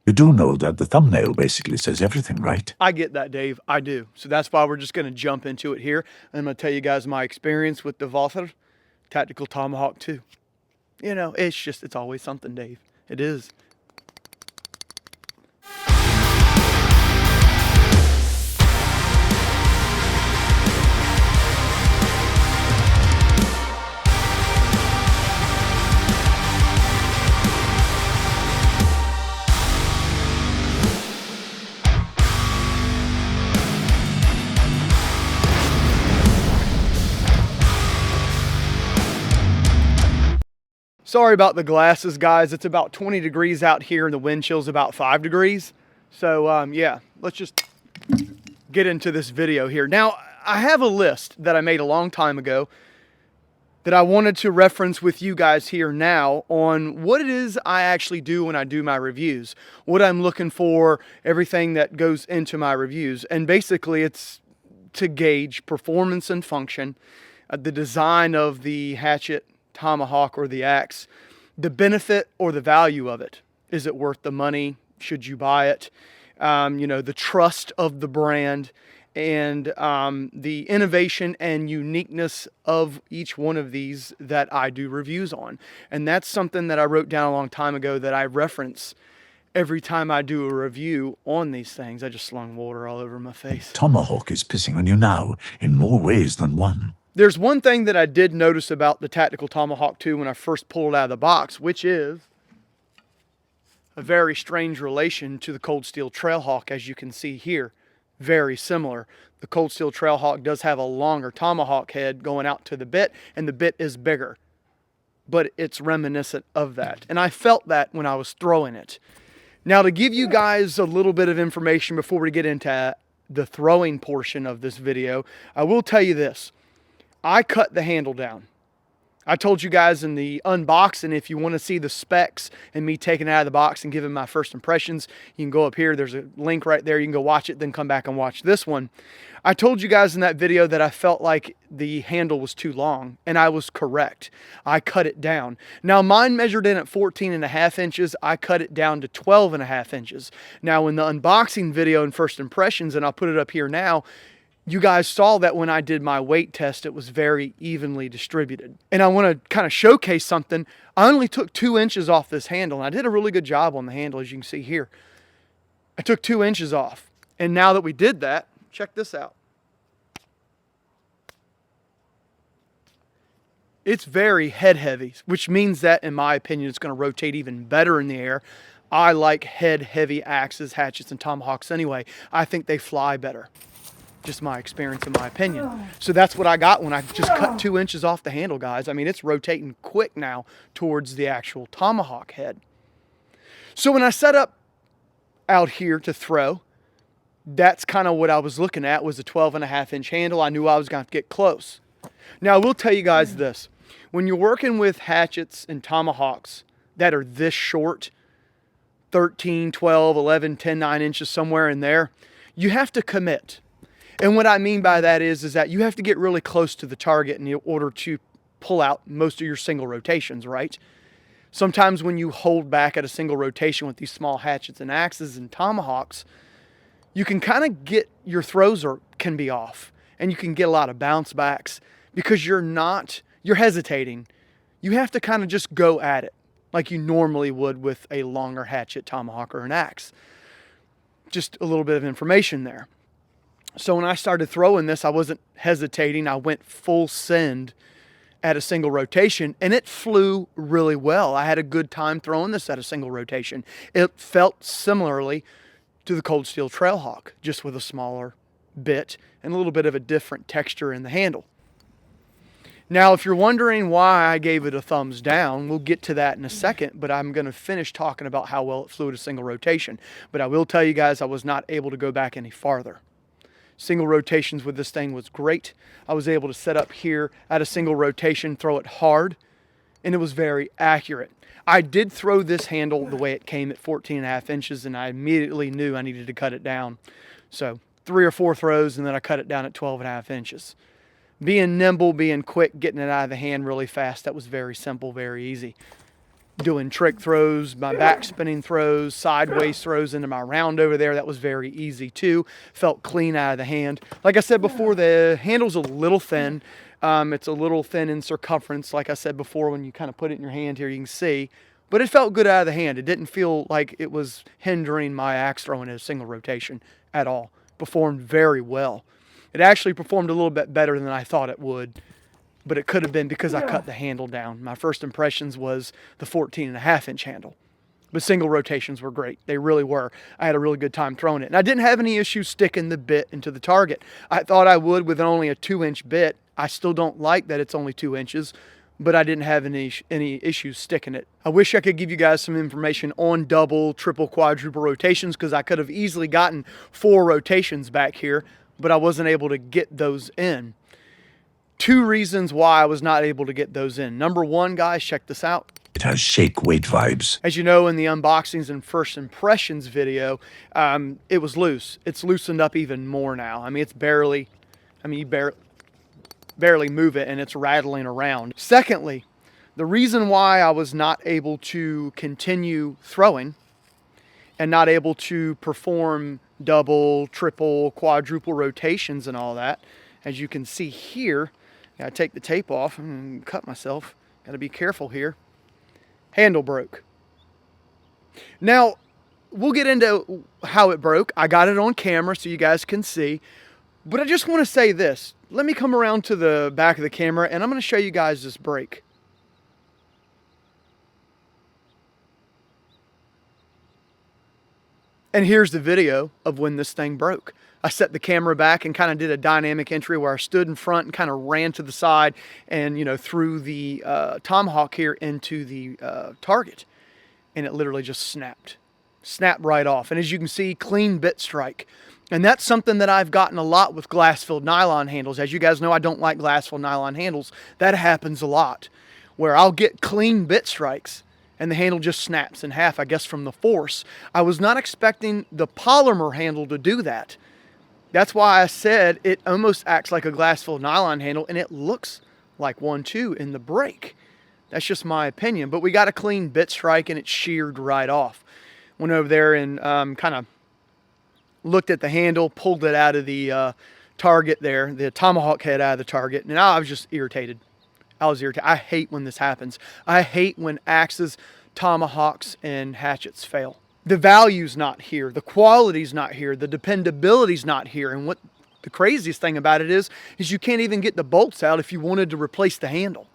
You do know that the thumbnail basically says everything, right? I get that, Dave. I do. So that's why we're just going to jump into it here. I'm going to tell you guys my experience with the Walther Tactical Tomahawk 2. You know, it's always something, Dave. It is. Sorry about the glasses, guys. It's about 20 degrees out here and the wind chill's about 5 degrees. So yeah, let's just get into this video here. Now, I have a list that I made a long time ago that I wanted to reference with you guys here now on what it is I actually do when I do my reviews, what I'm looking for, everything that goes into my reviews. And basically it's to gauge performance and function, the design of the hatchet, tomahawk, or the axe, the benefit or the value of it. Is it worth the money? Should you buy it? You know, the trust of the brand, and the innovation and uniqueness of each one of these that I do reviews on. And that's something that I wrote down a long time ago that I reference every time I do a review on these things. I just slung water all over my face. Tomahawk is pissing on you now in more ways than one. There's one thing that I did notice about the Tactical Tomahawk 2 when I first pulled it out of the box, which is a very strange relation to the Cold Steel Trailhawk, as you can see here. Very similar. The Cold Steel Trailhawk does have a longer tomahawk head going out to the bit, and the bit is bigger. But it's reminiscent of that. And I felt that when I was throwing it. Now, to give you guys a little bit of information before we get into the throwing portion of this video, I will tell you this. I cut the handle down. I told you guys in the unboxing, if you want to see the specs and me taking it out of the box and giving my first impressions, you can go up here. There's a link right there. You can go watch it, then come back and watch this one. I told you guys in that video that I felt like the handle was too long, and I was correct. I cut it down. Now, mine measured in at 14.5 inches. I cut it down to 12.5 inches. Now, in the unboxing video and first impressions, and I'll put it up here now, you guys saw that when I did my weight test, it was very evenly distributed. And I want to kind of showcase something. I only took 2 inches off this handle, and I did a really good job on the handle, as you can see here. I took 2 inches off. And now that we did that, check this out. It's very head heavy, which means that, in my opinion, it's going to rotate even better in the air. I like head heavy axes, hatchets, and tomahawks anyway. I think they fly better. Just my experience and my opinion. So that's what I got when I just cut 2 inches off the handle, guys. I mean, it's rotating quick now towards the actual tomahawk head. So when I set up out here to throw, that's kind of what I was looking at, was a 12.5 inch handle. I knew I was going to get close. Now, I will tell you guys this. When you're working with hatchets and tomahawks that are this short, 13, 12, 11, 10, 9 inches, somewhere in there, you have to commit. And what I mean by that is that you have to get really close to the target in order to pull out most of your single rotations, right? Sometimes when you hold back at a single rotation with these small hatchets and axes and tomahawks, you can kind of get, your throws can be off, and you can get a lot of bounce backs because you're hesitating. You have to kind of just go at it like you normally would with a longer hatchet, tomahawk, or an axe. Just a little bit of information there. So when I started throwing this, I wasn't hesitating. I went full send at a single rotation, and it flew really well. I had a good time throwing this at a single rotation. It felt similarly to the Cold Steel Trailhawk, just with a smaller bit and a little bit of a different texture in the handle. Now, if you're wondering why I gave it a thumbs down, we'll get to that in a second, but I'm going to finish talking about how well it flew at a single rotation. But I will tell you guys, I was not able to go back any farther. Single rotations with this thing was great. I was able to set up here at a single rotation, throw it hard, and it was very accurate. I did throw this handle the way it came at 14.5 inches, and I immediately knew I needed to cut it down. So 3 or 4 throws, and then I cut it down at 12.5 inches. Being nimble, being quick, getting it out of the hand really fast, that was very simple, very easy. doing trick throws, my back spinning throws, sideways throws into my round over there. That was very easy too. Felt clean out of the hand. Like I said before, the handle's a little thin. It's a little thin in circumference. Like I said before, when you kind of put it in your hand here, you can see. But it felt good out of the hand. It didn't feel like it was hindering my axe throwing in a single rotation at all. Performed very well. It actually performed a little bit better than I thought it would. But it could have been because I cut the handle down. My first impressions was the 14.5-inch handle. But single rotations were great. They really were. I had a really good time throwing it. And I didn't have any issues sticking the bit into the target. I thought I would with only a 2-inch bit. I still don't like that it's only 2 inches, but I didn't have any issues sticking it. I wish I could give you guys some information on double, triple, quadruple rotations, because I could have easily gotten 4 rotations back here, but I wasn't able to get those in. 2 reasons why I was not able to get those in. Number 1, guys, check this out. It has shake weight vibes. As you know, in the unboxings and first impressions video, it was loose. It's loosened up even more now. I mean, you barely move it and it's rattling around. Secondly, the reason why I was not able to continue throwing and not able to perform double, triple, quadruple rotations and all that, as you can see here, I take the tape off and cut myself. Got to be careful here. Handle broke. Now, we'll get into how it broke. I got it on camera so you guys can see. But I just want to say this. Let me come around to the back of the camera and I'm going to show you guys this break. And here's the video of when this thing broke. I set the camera back and kind of did a dynamic entry where I stood in front and kind of ran to the side and, threw the tomahawk here into the target. And it literally just snapped right off. And as you can see, clean bit strike. And that's something that I've gotten a lot with glass-filled nylon handles. As you guys know, I don't like glass-filled nylon handles. That happens a lot, where I'll get clean bit strikes and the handle just snaps in half, I guess from the force. I was not expecting the polymer handle to do that. That's why I said it almost acts like a glass-filled nylon handle, and it looks like one too in the break. That's just my opinion. But we got a clean bit strike, and it sheared right off. Went over there and kind of looked at the handle, pulled it out of the target there, the tomahawk head out of the target, and I was just irritated. I hate when this happens. I hate when axes, tomahawks, and hatchets fail. The value's not here. The quality's not here. The dependability's not here. And what the craziest thing about it is you can't even get the bolts out if you wanted to replace the handle.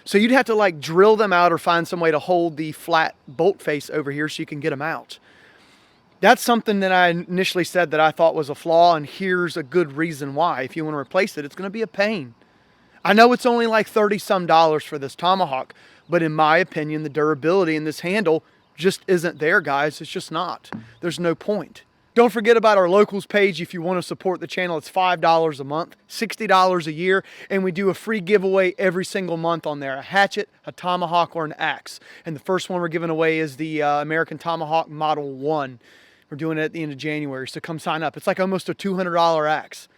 So you'd have to like drill them out or find some way to hold the flat bolt face over here so you can get them out. That's something that I initially said that I thought was a flaw, and here's a good reason why. If you want to replace it, it's going to be a pain. I know it's only like $30-some for this tomahawk, but in my opinion, the durability in this handle just isn't there, guys. It's just not. There's no point. Don't forget about our locals page if you want to support the channel. It's $5 a month, $60 a year, and we do a free giveaway every single month on there. A hatchet, a tomahawk, or an axe. And the first one we're giving away is the American Tomahawk Model 1. We're doing it at the end of January, so come sign up. It's like almost a $200 axe.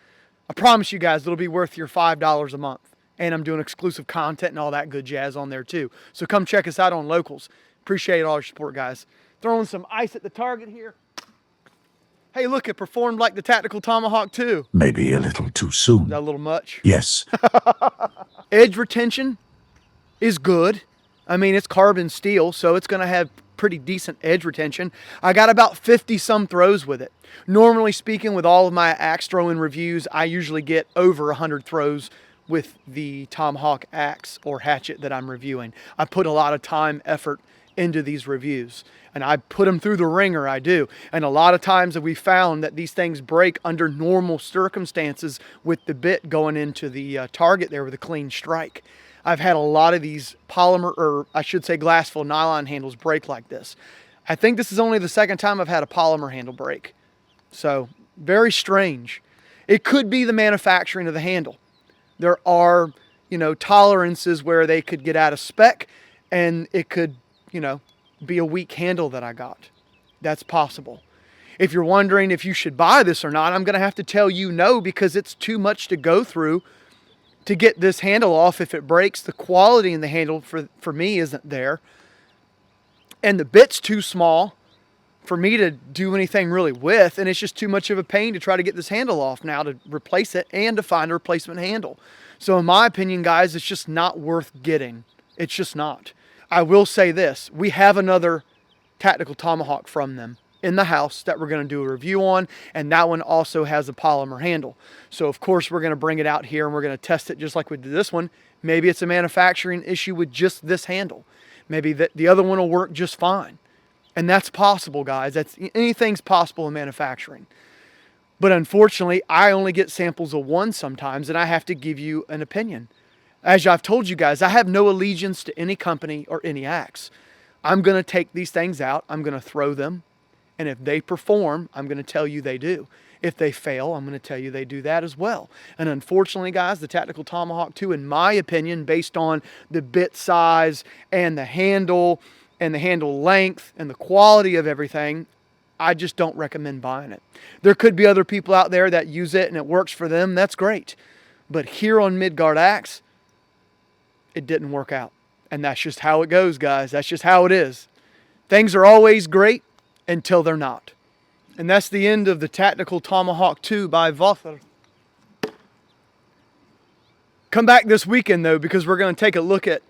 I promise you guys it'll be worth your $5 a month. And I'm doing exclusive content and all that good jazz on there too. So come check us out on locals. Appreciate all your support, guys. Throwing some ice at the target here. Hey, look, it performed like the Tactical Tomahawk too. Maybe a little too soon. Is that a little much? Yes. Edge retention is good. I mean, it's carbon steel, so it's going to have pretty decent edge retention. I got about 50-some throws with it. Normally speaking, with all of my axe throwing reviews, I usually get over 100 throws with the Tomahawk axe or hatchet that I'm reviewing. I put a lot of time, effort into these reviews, and I put them through the ringer, I do. And a lot of times we found that these things break under normal circumstances with the bit going into the target there with a clean strike. I've had a lot of these polymer, or I should say glass-filled nylon handles break like this. I think this is only the second time I've had a polymer handle break. So, very strange. It could be the manufacturing of the handle. There are, tolerances where they could get out of spec, and it could, be a weak handle that I got. That's possible. If you're wondering if you should buy this or not, I'm going to have to tell you no, because it's too much to go through to get this handle off if it breaks. The quality in the handle for me isn't there. and the bit's too small for me to do anything really with, and it's just too much of a pain to try to get this handle off now to replace it and to find a replacement handle. So in my opinion, guys, it's just not worth getting. It's just not. I will say this, we have another Tactical Tomahawk from them in the house that we're going to do a review on, and that one also has a polymer handle. So of course we're going to bring it out here and we're going to test it just like we did this one. Maybe it's a manufacturing issue with just this handle. Maybe the other one will work just fine. And that's possible, guys. Anything's possible in manufacturing. But unfortunately, I only get samples of one sometimes, and I have to give you an opinion. As I've told you guys, I have no allegiance to any company or any axe. I'm going to take these things out. I'm going to throw them. And if they perform, I'm going to tell you they do. If they fail, I'm going to tell you they do that as well. And unfortunately, guys, the Tactical Tomahawk 2, in my opinion, based on the bit size and the handle length and the quality of everything, I just don't recommend buying it. There could be other people out there that use it and it works for them. That's great. But here on Midgard Axe, it didn't work out. And that's just how it goes, guys. That's just how it is. Things are always great until they're not. And that's the end of the Tactical Tomahawk 2 by Walther. Come back this weekend, though, because we're going to take a look at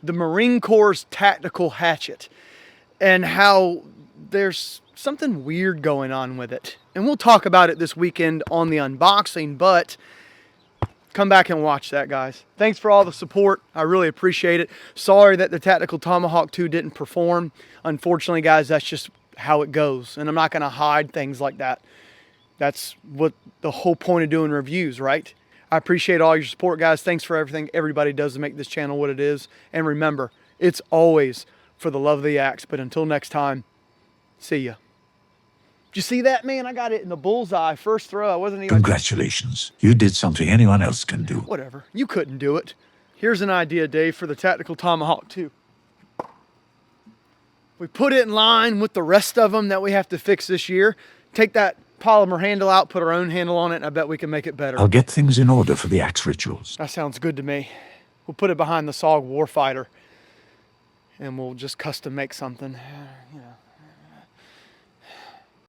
the Marine Corps' tactical hatchet and how there's something weird going on with it. And we'll talk about it this weekend on the unboxing, but come back and watch that, guys. Thanks for all the support. I really appreciate it. Sorry that the Tactical Tomahawk 2 didn't perform. Unfortunately, guys, that's just how it goes. And I'm not going to hide things like that. That's what the whole point of doing reviews, right? I appreciate all your support, guys. Thanks for everything everybody does to make this channel what it is. And remember, it's always for the love of the axe. But until next time, see ya. Did you see that, man? I got it in the bullseye first throw. I wasn't even... Congratulations. You did something anyone else can do. Whatever. You couldn't do it. Here's an idea, Dave, for the Tactical Tomahawk 2. We put it in line with the rest of them that we have to fix this year. Take that polymer handle out, put our own handle on it, and I bet we can make it better. I'll get things in order for the axe rituals. That sounds good to me. We'll put it behind the SOG Warfighter, and we'll just custom make something. You know.